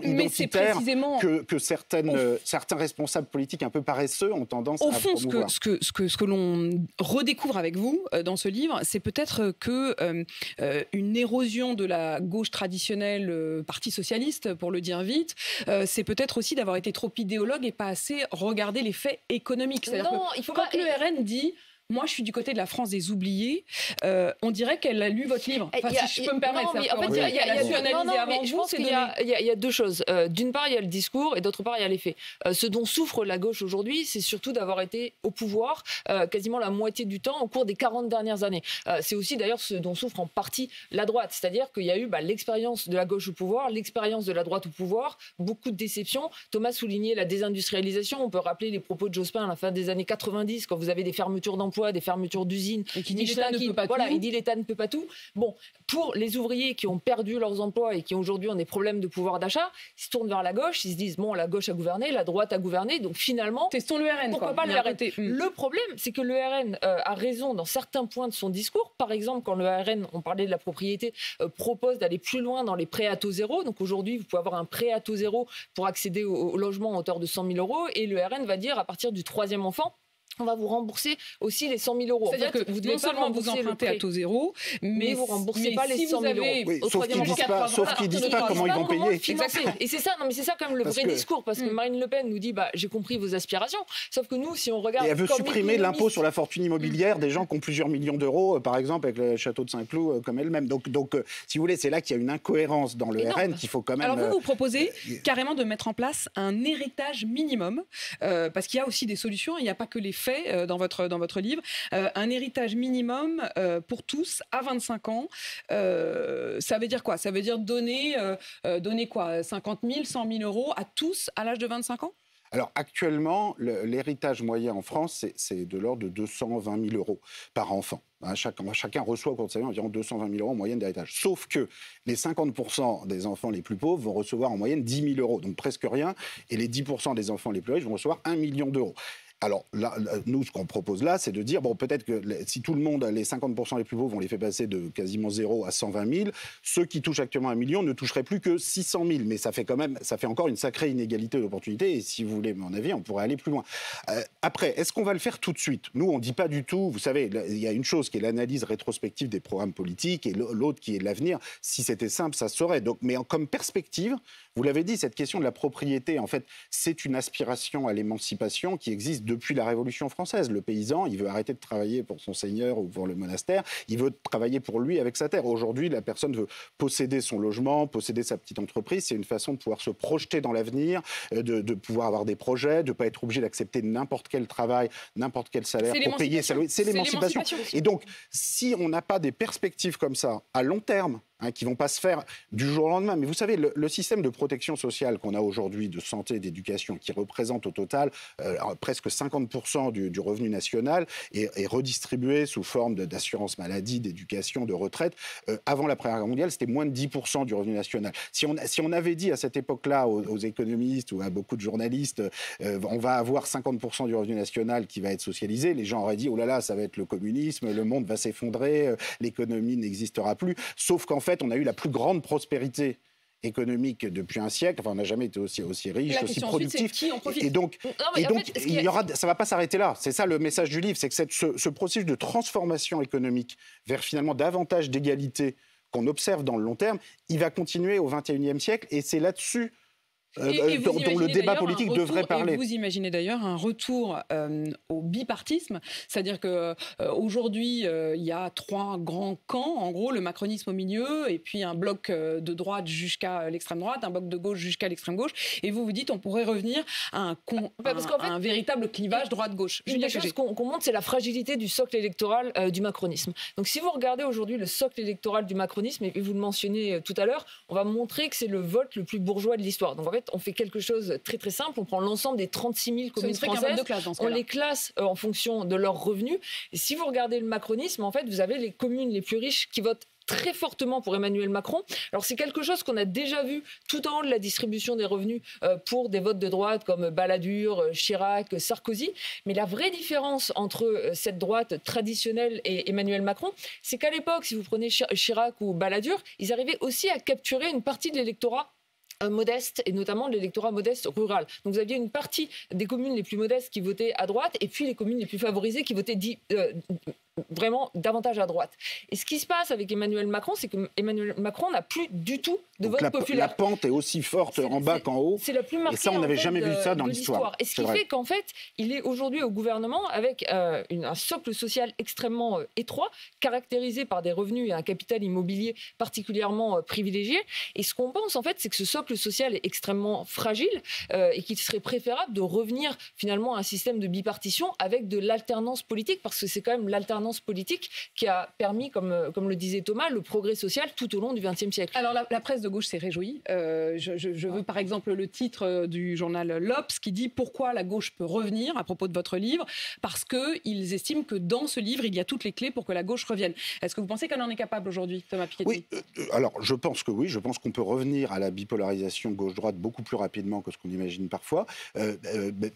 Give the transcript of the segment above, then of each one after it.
identitaire que certains responsables politiques un peu paresseux ont tendance à promouvoir. Ce que l'on redécouvre avec vous dans ce livre, c'est peut-être que une érosion de la gauche traditionnelle, parti socialiste, pour le dire vite, c'est peut-être aussi d'avoir été trop idéologue et pas assez regarder les faits économiques. C'est-à-dire que quand le RN dit... Moi, je suis du côté de la France des oubliés. On dirait qu'elle a lu votre livre. Enfin, si je peux me permettre. Je pense qu'il y a deux choses. D'une part, il y a le discours et d'autre part, il y a les faits. Ce dont souffre la gauche aujourd'hui, c'est surtout d'avoir été au pouvoir quasiment la moitié du temps au cours des 40 dernières années. C'est aussi d'ailleurs ce dont souffre en partie la droite. C'est-à-dire qu'il y a eu l'expérience de la gauche au pouvoir, l'expérience de la droite au pouvoir, beaucoup de déceptions. Thomas soulignait la désindustrialisation. On peut rappeler les propos de Jospin à la fin des années 90, quand vous avez des fermetures d'emplois, des fermetures d'usines. Et qui dit l'État ne peut pas tout. Il dit l'État ne peut pas tout. Bon, pour les ouvriers qui ont perdu leurs emplois et qui aujourd'hui ont des problèmes de pouvoir d'achat, ils se tournent vers la gauche, ils se disent bon, la gauche a gouverné, la droite a gouverné, donc finalement, testons le RN. Pourquoi pas le RN. Le problème, c'est que le RN a raison dans certains points de son discours. Par exemple, quand le RN, on parlait de la propriété, propose d'aller plus loin dans les prêts à taux zéro. Donc aujourd'hui, vous pouvez avoir un prêt à taux zéro pour accéder au logement à hauteur de 100 000 €. Et le RN va dire à partir du 3e enfant, on va vous rembourser aussi les 100 000 €. C'est-à-dire que vous non seulement vous empruntez à taux zéro, mais vous ne remboursez pas les 100 000 €. Oui, sauf qu'ils ne disent pas comment ils vont payer. Et c'est ça, c'est ça quand même le vrai discours, parce que Marine Le Pen nous dit j'ai compris vos aspirations, sauf que nous, si on regarde... Et elle veut supprimer l'impôt sur la fortune immobilière des gens qui ont plusieurs millions d'euros, par exemple avec le château de Saint-Cloud comme elle-même. Donc, si vous voulez, c'est là qu'il y a une incohérence dans le RN qu'il faut quand même... Alors vous proposez carrément de mettre en place un héritage minimum, parce qu'il y a aussi des solutions, il n'y a pas que les faits dans votre livre, un héritage minimum pour tous à 25 ans. Ça veut dire quoi? Ça veut dire donner quoi, 50 000, 100 000 € à tous à l'âge de 25 ans? Alors actuellement, l'héritage moyen en France, c'est de l'ordre de 220 000 € par enfant. Chacun reçoit au cours de sa vie environ 220 000 € en moyenne d'héritage. Sauf que les 50% des enfants les plus pauvres vont recevoir en moyenne 10 000 €, donc presque rien, et les 10% des enfants les plus riches vont recevoir 1 million d'euros. Alors, là, nous, ce qu'on propose là, c'est de dire, bon, peut-être que si tout le monde, les 50% les plus pauvres, on les fait passer de quasiment 0 à 120 000, ceux qui touchent actuellement 1 million ne toucheraient plus que 600 000. Mais ça fait encore une sacrée inégalité d'opportunités. Et si vous voulez mon avis, on pourrait aller plus loin. Après, est-ce qu'on va le faire tout de suite? Nous, on ne dit pas du tout. Vous savez, il y a une chose qui est l'analyse rétrospective des programmes politiques et l'autre qui est l'avenir. Si c'était simple, ça se saurait. Donc, mais comme perspective, vous l'avez dit, cette question de la propriété, en fait, c'est une aspiration à l'émancipation qui existe depuis la Révolution française. Le paysan, il veut arrêter de travailler pour son seigneur ou pour le monastère, il veut travailler pour lui avec sa terre. Aujourd'hui, la personne veut posséder son logement, posséder sa petite entreprise. C'est une façon de pouvoir se projeter dans l'avenir, de pouvoir avoir des projets, de ne pas être obligé d'accepter n'importe quel travail, n'importe quel salaire pour payer sa loyer. C'est l'émancipation. Et donc, si on n'a pas des perspectives comme ça, à long terme, qui ne vont pas se faire du jour au lendemain. Mais vous savez, le système de protection sociale qu'on a aujourd'hui, de santé et d'éducation, qui représente au total presque 50% du revenu national, est redistribué sous forme d'assurance maladie, d'éducation, de retraite. Avant la Première Guerre mondiale, c'était moins de 10% du revenu national. Si on avait dit à cette époque-là aux économistes ou à beaucoup de journalistes, on va avoir 50% du revenu national qui va être socialisé, les gens auraient dit, oh là là, ça va être le communisme, le monde va s'effondrer, l'économie n'existera plus. Sauf qu'en fait, on a eu la plus grande prospérité économique depuis un siècle. Enfin, on n'a jamais été aussi riche, aussi productif. Et donc, ça ne va pas s'arrêter là. C'est ça le message du livre, c'est que ce processus de transformation économique vers finalement davantage d'égalité qu'on observe dans le long terme, il va continuer au XXIe siècle. Et c'est là-dessus dont le débat politique devrait parler. Et vous imaginez d'ailleurs un retour au bipartisme, c'est-à-dire qu'aujourd'hui, il y a 3 grands camps, en gros, le macronisme au milieu, et puis un bloc de droite jusqu'à l'extrême droite, un bloc de gauche jusqu'à l'extrême gauche, et vous dites on pourrait revenir à un véritable clivage droite-gauche. Une des choses qu'on montre, c'est la fragilité du socle électoral du macronisme. Donc si vous regardez aujourd'hui le socle électoral du macronisme, et vous le mentionnez tout à l'heure, on va montrer que c'est le vote le plus bourgeois de l'histoire. Donc en fait, on fait quelque chose de très très simple, on prend l'ensemble des 36 000 communes françaises, on les classe en fonction de leurs revenus. Et si vous regardez le macronisme, en fait, vous avez les communes les plus riches qui votent très fortement pour Emmanuel Macron. Alors c'est quelque chose qu'on a déjà vu tout en haut de la distribution des revenus pour des votes de droite comme Balladur, Chirac, Sarkozy. Mais la vraie différence entre cette droite traditionnelle et Emmanuel Macron, c'est qu'à l'époque, si vous prenez Chirac ou Balladur, ils arrivaient aussi à capturer une partie de l'électorat modeste, et notamment l'électorat modeste rural. Donc vous aviez une partie des communes les plus modestes qui votaient à droite, et puis les communes les plus favorisées qui votaient vraiment davantage à droite. Et ce qui se passe avec Emmanuel Macron, c'est qu'Emmanuel Macron n'a plus du tout de vote populaire. La pente est aussi forte en bas qu'en haut. C'est la plus marquée. Et ça, on n'avait jamais vu ça dans l'histoire. Et ce qui fait qu'en fait, il est aujourd'hui au gouvernement avec un socle social extrêmement étroit, caractérisé par des revenus et un capital immobilier particulièrement privilégié. Et ce qu'on pense, en fait, c'est que ce socle social est extrêmement fragile et qu'il serait préférable de revenir finalement à un système de bipartition avec de l'alternance politique, parce que c'est quand même l'alternance politique qui a permis, comme le disait Thomas, le progrès social tout au long du XXe siècle. Alors la presse de gauche s'est réjouie. Je veux par exemple le titre du journal L'Obs qui dit « Pourquoi la gauche peut revenir ?» à propos de votre livre, parce qu'ils estiment que dans ce livre, il y a toutes les clés pour que la gauche revienne. Est-ce que vous pensez qu'elle en est capable aujourd'hui, Thomas Piketty ? Oui, alors je pense que oui, je pense qu'on peut revenir à la bipolarisation gauche-droite beaucoup plus rapidement que ce qu'on imagine parfois,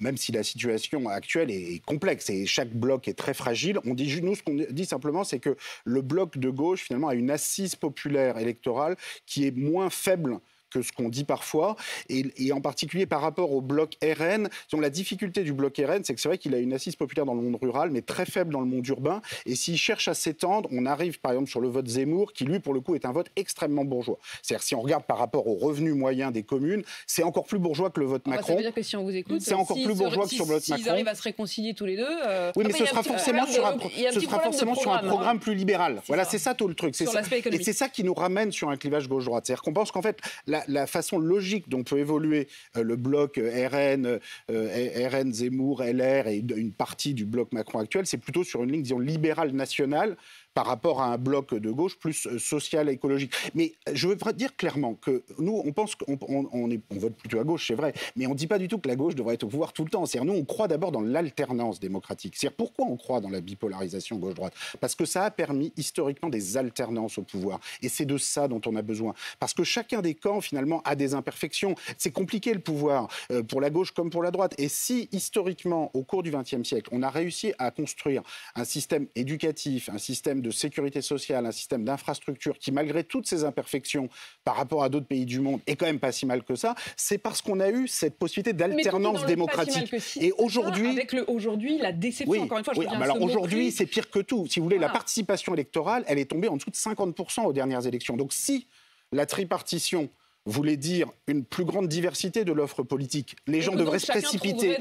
même si la situation actuelle est complexe et chaque bloc est très fragile. Nous, ce qu'on dit simplement, c'est que le bloc de gauche, finalement, a une assise populaire électorale qui est moins faible que ce qu'on dit parfois, et en particulier par rapport au bloc RN. Donc, la difficulté du bloc RN, c'est que c'est vrai qu'il a une assise populaire dans le monde rural, mais très faible dans le monde urbain, et s'il cherche à s'étendre, on arrive par exemple sur le vote Zemmour, qui lui, pour le coup, est un vote extrêmement bourgeois. C'est-à-dire, si on regarde par rapport aux revenus moyens des communes, c'est encore plus bourgeois que le vote Macron. Ça veut dire que si on vous écoute, c'est encore plus bourgeois que sur le vote Macron. S'ils arrivent à se réconcilier tous les deux... Oui, mais ce sera forcément sur un programme plus libéral. Voilà, c'est ça tout le truc. Et c'est ça qui nous ramène sur un clivage gauche-droite. C'est-à-dire qu'on pense qu'en fait, la façon logique dont peut évoluer le bloc RN, Zemmour, LR et une partie du bloc Macron actuel, c'est plutôt sur une ligne, disons, libérale nationale, par rapport à un bloc de gauche plus social et écologique. Mais je veux dire clairement que nous, on pense qu'on vote plutôt à gauche, c'est vrai, mais on ne dit pas du tout que la gauche devrait être au pouvoir tout le temps. C'est-à-dire, nous, on croit d'abord dans l'alternance démocratique. C'est-à-dire, pourquoi on croit dans la bipolarisation gauche-droite ? Parce que ça a permis historiquement des alternances au pouvoir. Et c'est de ça dont on a besoin. Parce que chacun des camps, finalement, a des imperfections. C'est compliqué, le pouvoir, pour la gauche comme pour la droite. Et si, historiquement, au cours du XXe siècle, on a réussi à construire un système éducatif, un système de sécurité sociale, un système d'infrastructure qui, malgré toutes ces imperfections par rapport à d'autres pays du monde, est quand même pas si mal que ça, c'est parce qu'on a eu cette possibilité d'alternance démocratique. Et aujourd'hui... Avec aujourd'hui, la déception, oui, encore une fois, oui, alors aujourd'hui, c'est pire que tout. Si vous voulez, la participation électorale, elle est tombée en dessous de 50% aux dernières élections. Donc si la tripartition voulait dire une plus grande diversité de l'offre politique. Les gens devraient se précipiter.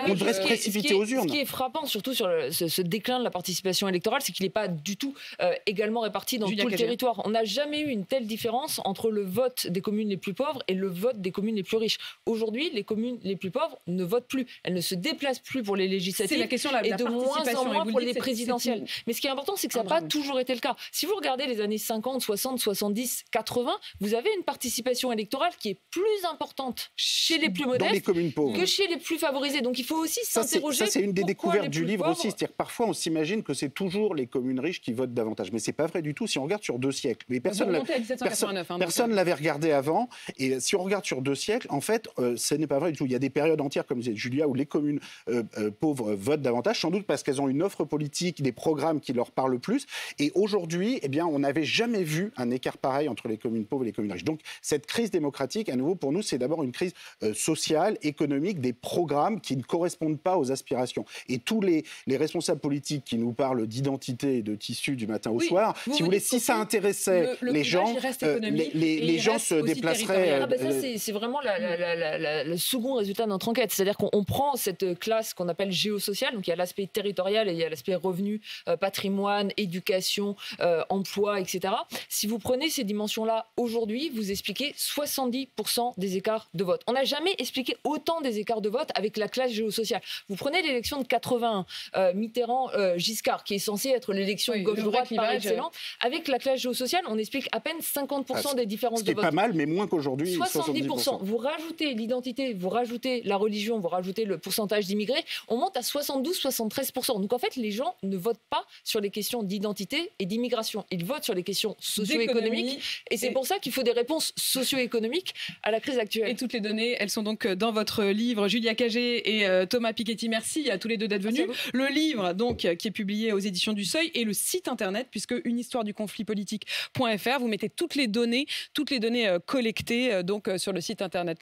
On devrait se précipiter aux urnes. Ce qui est frappant, surtout sur ce déclin de la participation électorale, c'est qu'il n'est pas du tout également réparti dans tout le territoire. On n'a jamais eu une telle différence entre le vote des communes les plus pauvres et le vote des communes les plus riches. Aujourd'hui, les communes les plus pauvres ne votent plus. Elles ne se déplacent plus pour les législatives. C'est la question et de moins en moins pour les présidentielles. Mais ce qui est important, c'est que ça n'a pas toujours été le cas. Si vous regardez les années 50, 60, 70, 80, vous avez une participation électorale qui est plus importante chez les plus modestes que chez les plus favorisés. Donc il faut aussi s'interroger. Ça, c'est une des découvertes du livre aussi. C'est-à-dire que parfois, on s'imagine que c'est toujours les communes riches qui votent davantage. Mais ce n'est pas vrai du tout si on regarde sur 2 siècles. Mais personne ne l'avait regardé avant. Et si on regarde sur 2 siècles, en fait, ce n'est pas vrai du tout. Il y a des périodes entières, comme disait Julia, où les communes pauvres votent davantage, sans doute parce qu'elles ont une offre politique, des programmes qui leur parlent plus. Et aujourd'hui, eh bien, on n'avait jamais vu un écart pareil entre les communes pauvres et les communes riches. Donc, cette crise démocratique, à nouveau, pour nous, c'est d'abord une crise sociale, économique, des programmes qui ne correspondent pas aux aspirations. Et tous les responsables politiques qui nous parlent d'identité et de tissu du matin au soir, si vous voulez, si ça intéressait les gens, les gens se déplaceraient... c'est vraiment le second résultat de notre enquête. C'est-à-dire qu'on prend cette classe qu'on appelle géosociale, donc il y a l'aspect territorial et il y a l'aspect revenu, patrimoine, éducation, emploi, etc. Si vous prenez ces dimensions-là aujourd'hui, vous expliquez 70% des écarts de vote. On n'a jamais expliqué autant des écarts de vote avec la classe géosociale. Vous prenez l'élection de 81, Mitterrand-Giscard, qui est censée être l'élection gauche-droite par excellence. Avec la classe géosociale, on explique à peine 50% des différences de vote. C'est pas mal, mais moins qu'aujourd'hui. 70%. Vous rajoutez l'identité, vous rajoutez la religion, vous rajoutez le pourcentage d'immigrés, on monte à 72-73%. Donc en fait, les gens ne votent pas sur les questions d'identité et d'immigration. Ils votent sur les questions socio-économiques. Et c'est pour ça qu'il faut des réponses socio-économiques socio-économique à la crise actuelle. Et toutes les données, elles sont donc dans votre livre. Julia Cagé et Thomas Piketty, merci à tous les deux d'être venus. Le livre, donc, qui est publié aux éditions du Seuil, et le site internet, puisque unehistoireduconflit-politique.fr, vous mettez toutes les données collectées donc, sur le site internet.